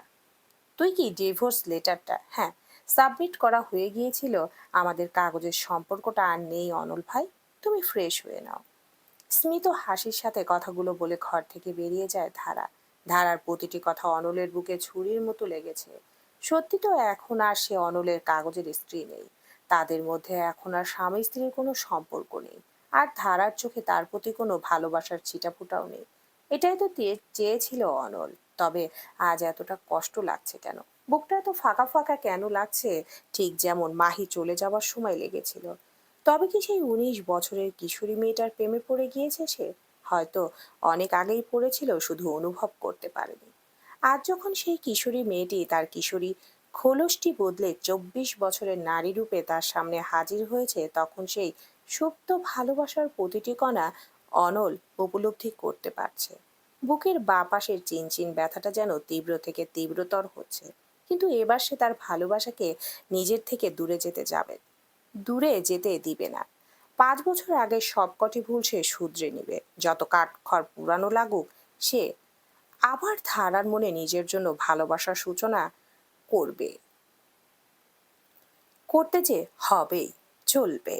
A: তুই কি ডিভোর্স লেটারটা হ্যাঁ, সাবমিট করা হয়ে গিয়েছিল। আমাদের কাগজের সম্পর্কটা আর নেই অনল ভাই, তুমি ফ্রেশ হয়ে নাও। স্মিত হাসির সাথে কথাগুলো বলে ঘর থেকে বেরিয়ে যায় ধারা। ধারার প্রতিটি কথা অনলের বুকে ছুরির মতো লেগেছে। সত্যি তো এখন আর সে অনলের কাগজের স্ত্রী নেই। তাদের মধ্যে এখন আর স্বামী স্ত্রীর কোনো সম্পর্ক নেই। আর ধারার চোখে তার প্রতি কোনো ভালোবাসার ছিটাফোঁটাও নেই। এটাই তো চেয়েছিল অনল। তবে আজ এতটা কষ্ট লাগছে কেন? বুকটা এত ফাঁকা ফাঁকা কেন লাগছে? ঠিক যেমন মাহি চলে যাওয়ার সময় লেগেছিল। তবে কি সেই ১৯ বছরের কিশোরী মেয়েটার প্রেমে পড়ে গিয়েছে সে? হয়তো অনেক আগেই পড়েছিল, শুধু অনুভব করতে পারেনি। আজ যখন সেই কিশোরী মেয়েটি তার কিশোরী খোলসটি বদলে ২৪ বছরের নারী রূপে তার সামনে হাজির হয়েছে, তখন সেই সুপ্ত ভালোবাসার প্রতিটি কণা অনল উপলব্ধি করতে পারছে। বুকের বাঁ পাশের চিনচিন ব্যথাটা যেন তীব্র থেকে তীব্রতর হচ্ছে। কিন্তু এবার সে তার ভালোবাসাকে নিজের থেকে দূরে যেতে দিবে না। ৫ বছর আগে সবকটি ভুল সে শুধরে নিবে। যত কাঠখড় পুরানো লাগুক, সে আবার ধারার মনে নিজের জন্য ভালোবাসার সূচনা করবে। করতে যে হবেই, চলবে।